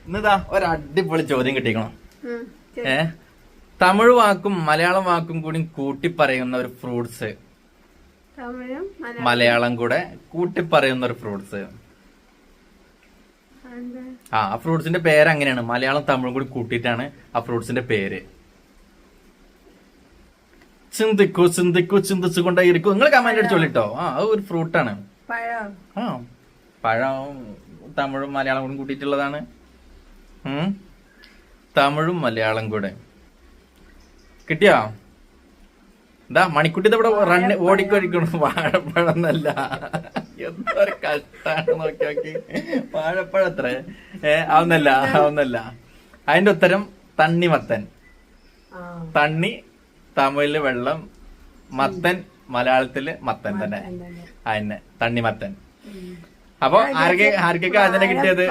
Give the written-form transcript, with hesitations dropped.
ഇന്നിതാ ഒരു അടിപൊളി ചോദ്യം കിട്ടിക്കണം. തമിഴ് വാക്കും മലയാളം വാക്കും കൂടി കൂട്ടി പറയുന്ന ഒരു ഫ്രൂട്ട്സ്. മലയാളം കൂടെ കൂട്ടി പറയുന്ന ഒരു ഫ്രൂട്ട്സ്. ആ ഫ്രൂട്ട്സിന്റെ പേര് അങ്ങനെയാണ്. മലയാളം തമിഴും കൂടി കൂട്ടിയിട്ടാണ് ആ ഫ്രൂട്ട്സിന്റെ പേര്. ചിന്തിക്കൂ ചിന്തിക്കൂ ചിന്തിച്ചുകൊണ്ടേയിരിക്കും. നിങ്ങൾ കമന്റ് അടിച്ചോളിട്ടോ. ആ അത് ഒരു ഫ്രൂട്ടാണ്. ആ പഴം തമിഴും മലയാളം കൂടി കൂട്ടിയിട്ടുള്ളതാണ്. തമിഴും മലയാളം കൂടെ കിട്ടിയോ? എന്താ മണിക്കുട്ടി ഇവിടെ റണ്ണ് ഓടിക്കൊഴിക്കണം. വാഴപ്പഴം എന്നല്ല, എന്തൊരു കഷ്ടാണ്. നോക്കി നോക്കി വാഴപ്പഴം എത്ര ആവുന്നല്ല. അതിന്റെ ഉത്തരം തണ്ണിമത്തൻ. തണ്ണി തമിഴില് വെള്ളം, മത്തൻ മലയാളത്തില് മത്തൻ തന്നെ. അതിനെ തണ്ണിമത്തൻ. അപ്പൊ ആർക്കൊക്കെ അതിനെ കിട്ടിയത്?